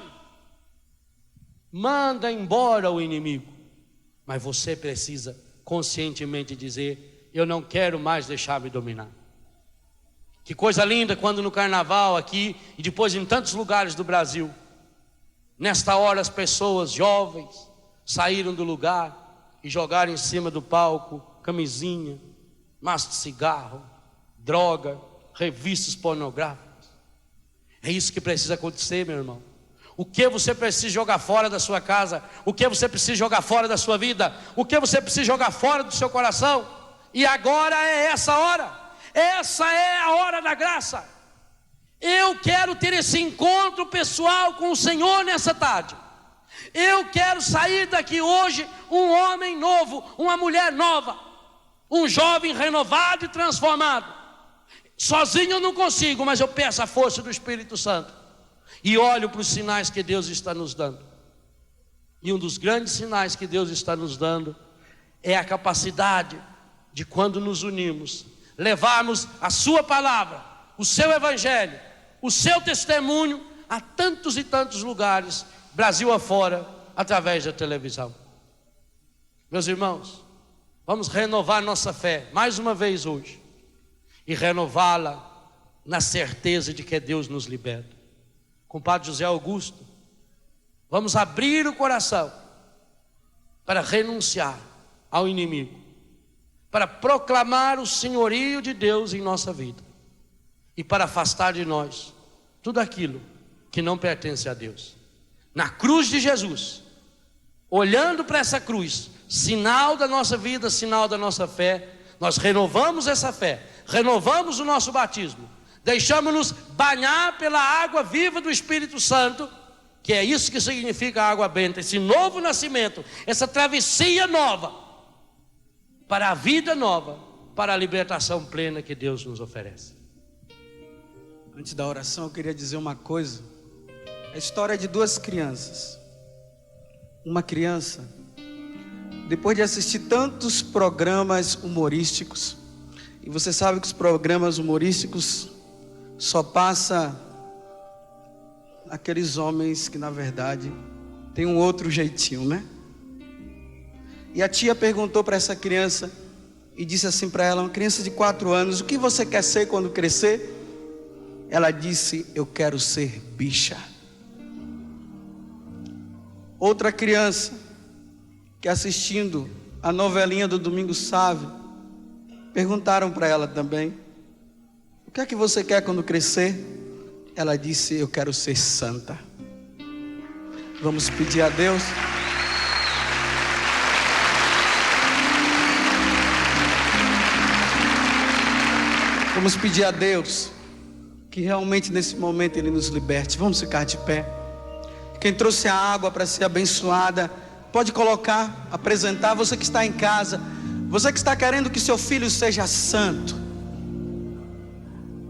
[SPEAKER 4] manda embora o inimigo, mas você precisa conscientemente dizer: eu não quero mais deixar me dominar. Que coisa linda quando no carnaval aqui e depois em tantos lugares do Brasil, nesta hora as pessoas jovens saíram do lugar e jogaram em cima do palco camisinha, maço de cigarro, droga, revistas pornográficas. É isso que precisa acontecer, meu irmão. O que você precisa jogar fora da sua casa? O que você precisa jogar fora da sua vida? O que você precisa jogar fora do seu coração? E agora é essa hora. Essa é a hora da graça. Eu quero ter esse encontro pessoal com o Senhor nessa tarde. Eu quero sair daqui hoje um homem novo, uma mulher nova, um jovem renovado e transformado. Sozinho eu não consigo, mas eu peço a força do Espírito Santo e olho para os sinais que Deus está nos dando. E um dos grandes sinais que Deus está nos dando é a capacidade de, quando nos unimos, levarmos a sua palavra, o seu evangelho, o seu testemunho a tantos e tantos lugares, Brasil afora, através da televisão. Meus irmãos, vamos renovar nossa fé mais uma vez hoje e renová-la na certeza de que Deus nos liberta. Compadre José Augusto, vamos abrir o coração para renunciar ao inimigo, para proclamar o senhorio de Deus em nossa vida e para afastar de nós tudo aquilo que não pertence a Deus. Na cruz de Jesus, olhando para essa cruz, sinal da nossa vida, sinal da nossa fé, nós renovamos essa fé, renovamos o nosso batismo, deixamos-nos banhar pela água viva do Espírito Santo, que é isso que significa a água benta, esse novo nascimento, essa travessia nova, para a vida nova, para a libertação plena que Deus nos oferece.
[SPEAKER 5] Antes da oração eu queria dizer uma coisa. A história de duas crianças. Uma criança, depois de assistir tantos programas humorísticos, e você sabe que os programas humorísticos só passa aqueles homens que na verdade tem um outro jeitinho, né? E a tia perguntou para essa criança e disse assim para ela, uma criança de 4 anos: o que você quer ser quando crescer? Ela disse: eu quero ser bicha. Outra criança que assistindo a novelinha do Domingos Sávio, perguntaram para ela também: o que é que você quer quando crescer? Ela disse: eu quero ser santa. Vamos pedir a Deus. Vamos pedir a Deus que realmente nesse momento Ele nos liberte. Vamos ficar de pé. Quem trouxe a água para ser abençoada, pode colocar, apresentar. Você que está em casa, você que está querendo que seu filho seja santo,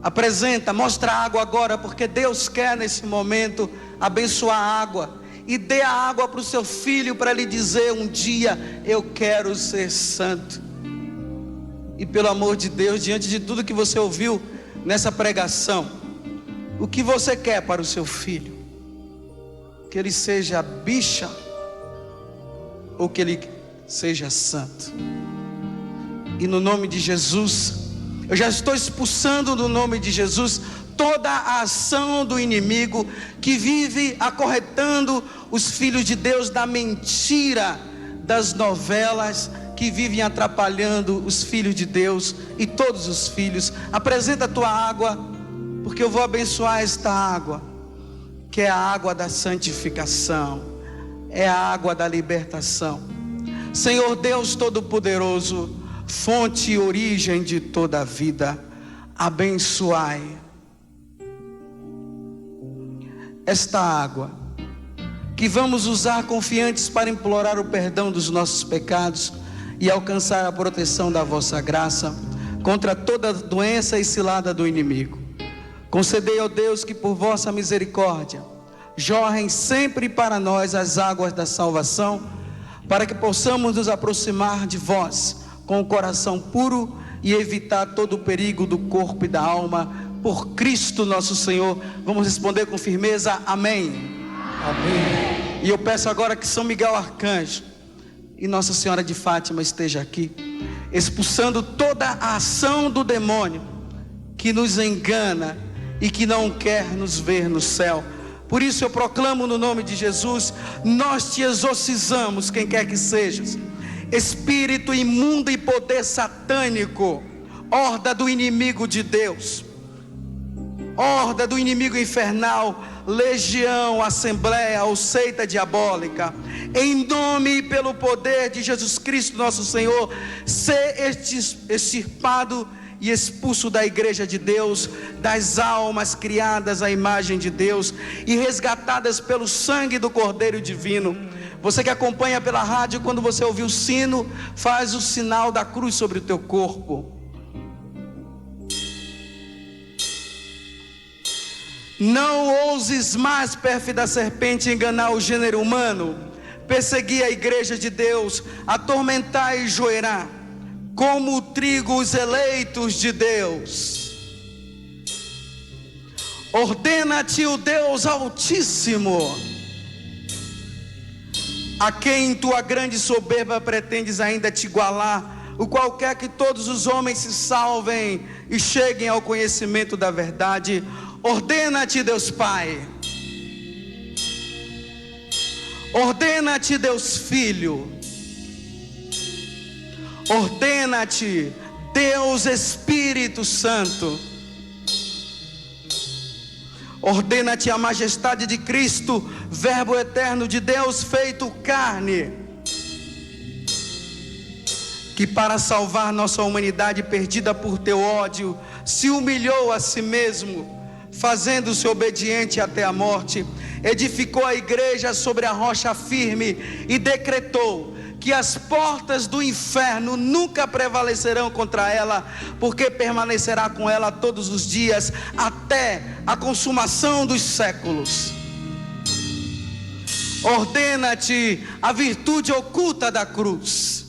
[SPEAKER 5] apresenta, mostra a água agora, porque Deus quer nesse momento abençoar a água. E dê a água para o seu filho, para ele dizer um dia: eu quero ser santo. E pelo amor de Deus, diante de tudo que você ouviu nessa pregação, o que você quer para o seu filho? Que ele seja bicha ou que ele seja santo? E no nome de Jesus, eu já estou expulsando no nome de Jesus toda a ação do inimigo que vive acorretando os filhos de Deus da mentira, das novelas que vivem atrapalhando os filhos de Deus e todos os filhos. Apresenta a tua água, porque eu vou abençoar esta água, que é a água da santificação, é a água da libertação. Senhor Deus Todo-Poderoso, fonte e origem de toda a vida, abençoai esta água, que vamos usar confiantes para implorar o perdão dos nossos pecados e alcançar a proteção da vossa graça contra toda doença e cilada do inimigo. Concedei, ó Deus, que por vossa misericórdia jorrem sempre para nós as águas da salvação, para que possamos nos aproximar de vós com o coração puro e evitar todo o perigo do corpo e da alma, por Cristo nosso Senhor. Vamos responder com firmeza, amém.
[SPEAKER 3] Amém.
[SPEAKER 5] E eu peço agora que São Miguel Arcanjo e Nossa Senhora de Fátima esteja aqui, expulsando toda a ação do demônio que nos engana e que não quer nos ver no céu. Por isso eu proclamo no nome de Jesus: nós te exorcizamos, quem quer que sejas, espírito imundo e poder satânico, horda do inimigo de Deus, horda do inimigo infernal, legião, assembleia ou seita diabólica, em nome e pelo poder de Jesus Cristo nosso Senhor, ser extirpado e expulso da igreja de Deus, das almas criadas à imagem de Deus e resgatadas pelo sangue do Cordeiro Divino. Você que acompanha pela rádio, quando você ouvir o sino, faz o sinal da cruz sobre o teu corpo. Não ouses mais, pérfida serpente, enganar o gênero humano, perseguir a igreja de Deus, atormentar e joerar como o trigo os eleitos de Deus. Ordena-te o Deus Altíssimo, a quem tua grande soberba pretendes ainda te igualar, o qual quer que todos os homens se salvem e cheguem ao conhecimento da verdade. Ordena-te, Deus Pai. Ordena-te, Deus Filho. Ordena-te, Deus Espírito Santo. Ordena-te a majestade de Cristo, Verbo eterno de Deus feito carne, que para salvar nossa humanidade perdida por teu ódio, se humilhou a si mesmo, fazendo-se obediente até a morte, edificou a igreja sobre a rocha firme e decretou que as portas do inferno nunca prevalecerão contra ela, porque permanecerá com ela todos os dias, até a consumação dos séculos. Ordena-te a virtude oculta da cruz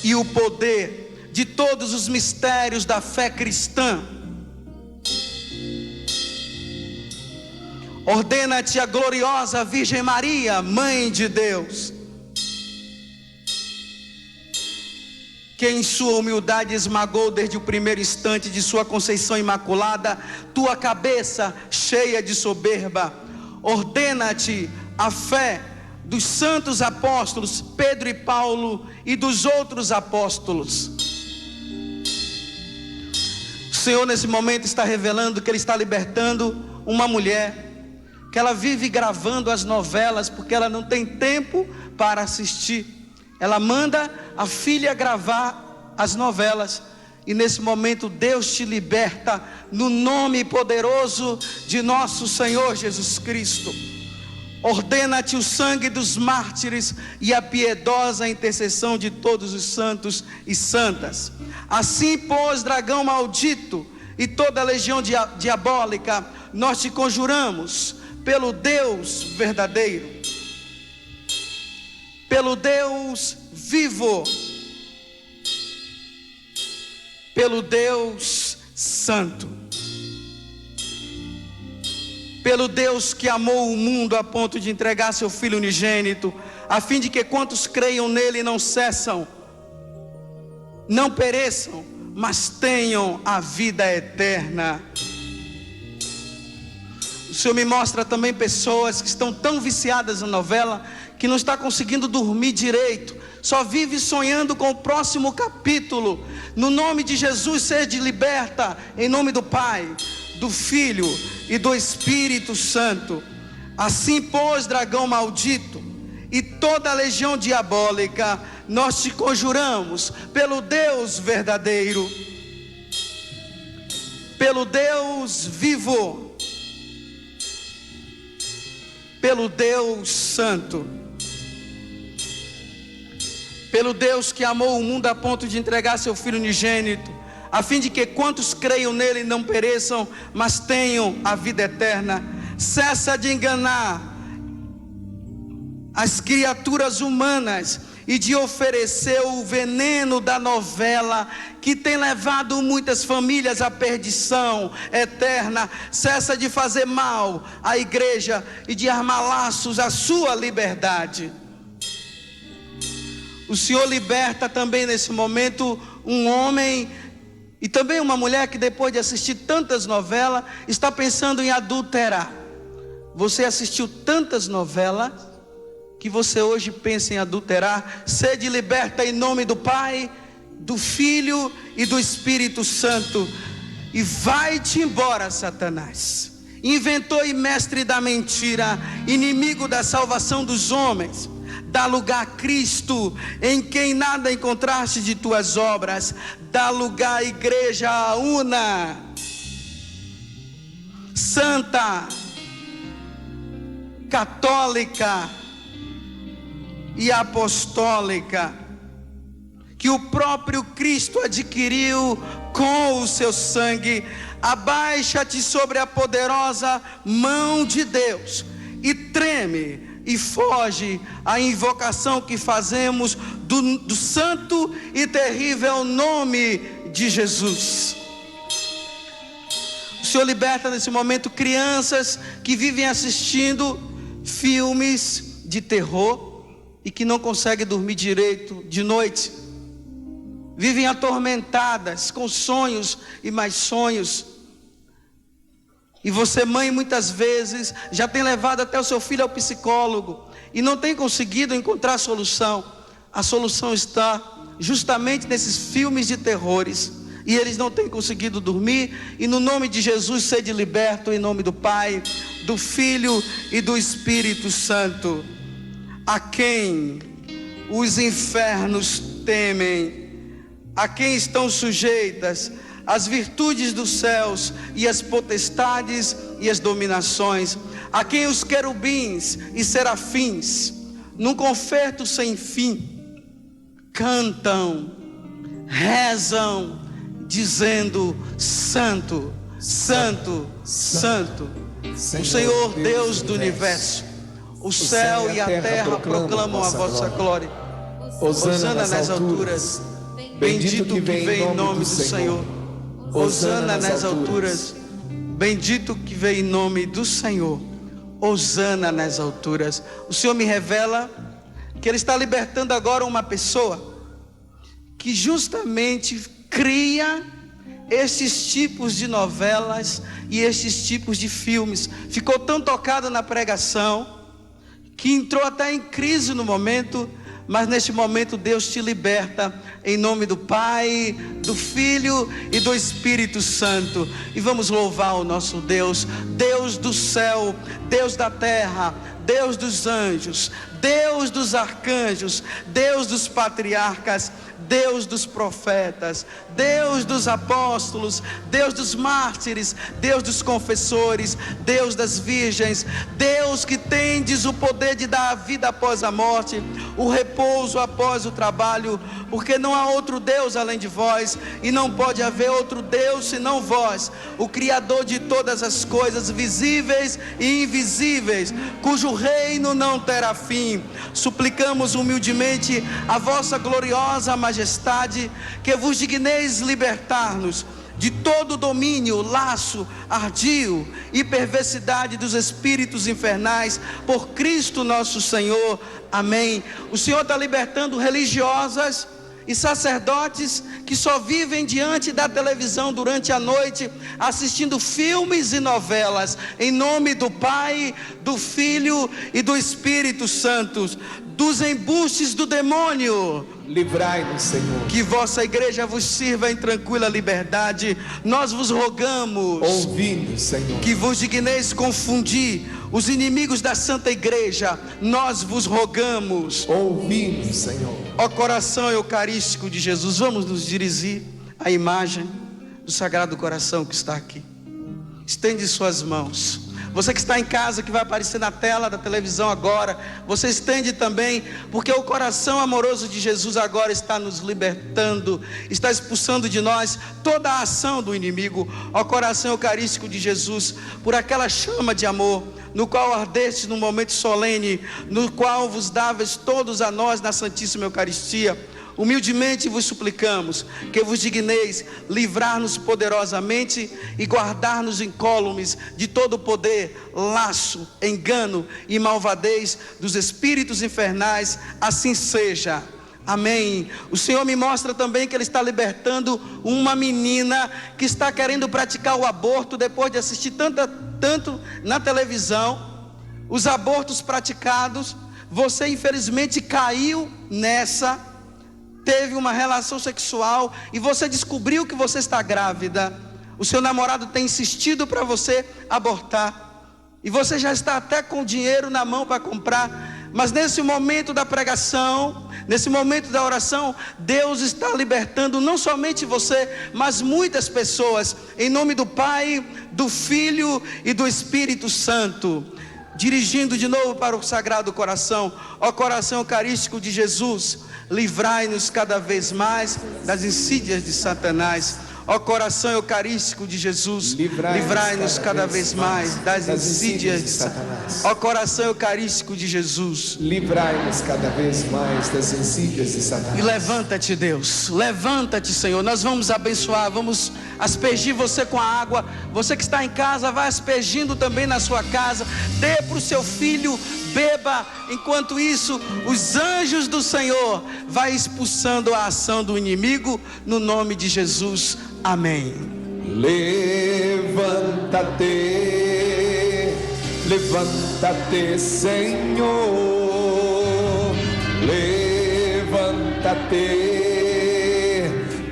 [SPEAKER 5] e o poder de todos os mistérios da fé cristã. Ordena-te a gloriosa Virgem Maria, Mãe de Deus, que em sua humildade esmagou desde o primeiro instante de sua conceição imaculada tua cabeça cheia de soberba. Ordena-te a fé dos santos apóstolos Pedro e Paulo e dos outros apóstolos. O Senhor nesse momento está revelando que Ele está libertando uma mulher que ela vive gravando as novelas porque ela não tem tempo para assistir. Ela manda a filha gravar as novelas, e nesse momento Deus te liberta no nome poderoso de nosso Senhor Jesus Cristo. Ordena-te o sangue dos mártires e a piedosa intercessão de todos os santos e santas. Assim, pois, dragão maldito e toda a legião diabólica, nós te conjuramos pelo Deus verdadeiro, pelo Deus vivo, pelo Deus santo, pelo Deus que amou o mundo a ponto de entregar seu Filho unigênito, a fim de que quantos creiam nele não cessam, não pereçam, mas tenham a vida eterna. O Senhor me mostra também pessoas que estão tão viciadas na novela que não está conseguindo dormir direito, só vive sonhando com o próximo capítulo. No nome de Jesus, seja liberta, em nome do Pai, do Filho e do Espírito Santo. Assim, pois, dragão maldito e toda a legião diabólica, nós te conjuramos pelo Deus verdadeiro, pelo Deus vivo, pelo Deus santo, pelo Deus que amou o mundo a ponto de entregar seu Filho unigênito, a fim de que quantos creiam nele não pereçam, mas tenham a vida eterna. Cessa de enganar as criaturas humanas e de oferecer o veneno da novela que tem levado muitas famílias à perdição eterna. Cessa de fazer mal à igreja e de armar laços à sua liberdade. O Senhor liberta também nesse momento um homem e também uma mulher que depois de assistir tantas novelas está pensando em adulterar. Você assistiu tantas novelas que você hoje pensa em adulterar. Sede liberta em nome do Pai, do Filho e do Espírito Santo. E vai-te embora, Satanás, inventor e mestre da mentira, inimigo da salvação dos homens. Dá lugar a Cristo, em quem nada encontraste de tuas obras. Dá lugar à igreja una, santa, católica e apostólica, que o próprio Cristo adquiriu com o seu sangue. Abaixa-te sobre a poderosa mão de Deus e treme e foge à invocação que fazemos do santo e terrível nome de Jesus. O Senhor liberta nesse momento crianças que vivem assistindo filmes de terror e que não conseguem dormir direito de noite. Vivem atormentadas com sonhos e mais sonhos. E você, mãe, muitas vezes já tem levado até o seu filho ao psicólogo e não tem conseguido encontrar a solução. A solução está justamente nesses filmes de terrores. E eles não têm conseguido dormir. E no nome de Jesus, sede liberto em nome do Pai, do Filho e do Espírito Santo. A quem os infernos temem, a quem estão sujeitas as virtudes dos céus e as potestades e as dominações, a quem os querubins e serafins, num concerto sem fim, cantam, rezam, dizendo: Santo, Santo, Santo, o Senhor Deus do universo. O céu e a terra proclamam a vossa glória. Hosana nas alturas. Bendito que vem em nome do Senhor. Hosana nas alturas. Bendito que vem em nome do Senhor. Hosana nas alturas. O Senhor me revela que Ele está libertando agora uma pessoa que justamente cria esses tipos de novelas e esses tipos de filmes. Ficou tão tocado na pregação que entrou até em crise no momento. Mas neste momento Deus te liberta em nome do Pai, do Filho e do Espírito Santo. E vamos louvar o nosso Deus, Deus do céu, Deus da terra, Deus dos anjos, Deus dos arcanjos, Deus dos patriarcas, Deus dos profetas, Deus dos apóstolos, Deus dos mártires, Deus dos confessores, Deus das virgens, Deus que tendes o poder de dar a vida após a morte, o repouso após o trabalho, porque não há outro Deus além de vós, e não pode haver outro Deus senão vós, o Criador de todas as coisas visíveis e invisíveis, cujo reino não terá fim. Suplicamos humildemente a vossa gloriosa majestade, que vos digneis libertar-nos de todo domínio, laço, ardil e perversidade dos espíritos infernais, por Cristo nosso Senhor. Amém. O Senhor está libertando religiosas e sacerdotes que só vivem diante da televisão durante a noite, assistindo filmes e novelas, em nome do Pai, do Filho e do Espírito Santo, dos embustes do demônio.
[SPEAKER 3] Livrai-nos, Senhor.
[SPEAKER 5] Que vossa igreja vos sirva em tranquila liberdade. Nós vos rogamos,
[SPEAKER 3] Ouvi-nos, Senhor.
[SPEAKER 5] que vos digneis confundir os inimigos da Santa Igreja. Nós vos rogamos.
[SPEAKER 3] Ouvi-nos, Senhor.
[SPEAKER 5] Ó coração eucarístico de Jesus, vamos nos dirigir à imagem do Sagrado Coração que está aqui. Estende suas mãos. Você que está em casa, que vai aparecer na tela da televisão agora, você estende também, porque o coração amoroso de Jesus agora está nos libertando, está expulsando de nós toda a ação do inimigo. Ó coração eucarístico de Jesus, por aquela chama de amor, no qual ardeste no momento solene, no qual vos dáveis todos a nós na Santíssima Eucaristia, humildemente vos suplicamos que vos digneis livrar-nos poderosamente e guardar-nos incólumes de todo o poder, laço, engano e malvadez dos espíritos infernais. Assim seja. Amém. O Senhor me mostra também que Ele está libertando uma menina que está querendo praticar o aborto depois de assistir tanto na televisão os abortos praticados. Você infelizmente caiu nessa, teve uma relação sexual e você descobriu que você está grávida. O seu namorado tem insistido para você abortar e você já está até com dinheiro na mão para comprar. Mas nesse momento da pregação, nesse momento da oração, Deus está libertando não somente você, mas muitas pessoas, em nome do Pai, do Filho e do Espírito Santo. Dirigindo de novo para o Sagrado Coração, ó coração eucarístico de Jesus, livrai-nos cada vez mais das insídias de Satanás. Ó coração eucarístico de Jesus, livrai-nos cada vez mais das insídias de Satanás. Ó coração eucarístico de Jesus,
[SPEAKER 3] livrai-nos cada vez mais das insídias de Satanás.
[SPEAKER 5] E levanta-te, Deus, levanta-te, Senhor. Nós vamos abençoar, vamos aspergir você com a água. Você que está em casa, vai aspergindo também na sua casa. Dê para o seu filho, beba. Enquanto isso, os anjos do Senhor vai expulsando a ação do inimigo, no nome de Jesus. Amém.
[SPEAKER 3] Levanta-te, levanta-te, Senhor. Levanta-te,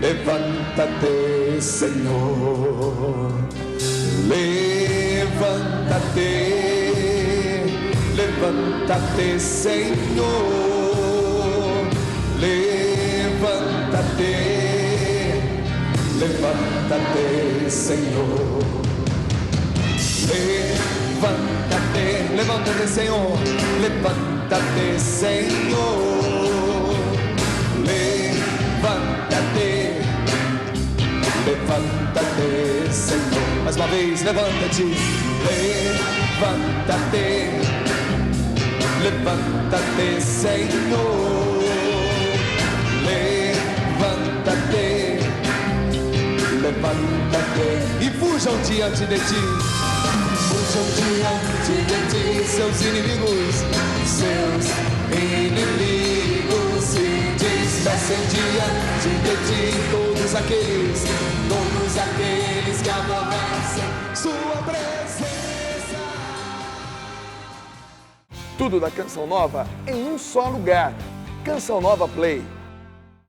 [SPEAKER 3] levanta-te, Senhor. Levanta-te, levanta-te, Senhor. Levanta-te, levanta-te, Senhor. Levanta-te, levanta-te, Senhor. Levanta-te, Senhor. Levanta-te, levanta-te, Senhor. Mais uma vez, levanta-te. Levanta-te, levanta-te, Senhor. Levanta-te, levanta-te e fujam diante de ti. Fujam diante de ti, seus inimigos se despeçam diante de ti. Todos aqueles que aborrecem sua presença.
[SPEAKER 1] Tudo da Canção Nova em um só lugar. Canção Nova Play.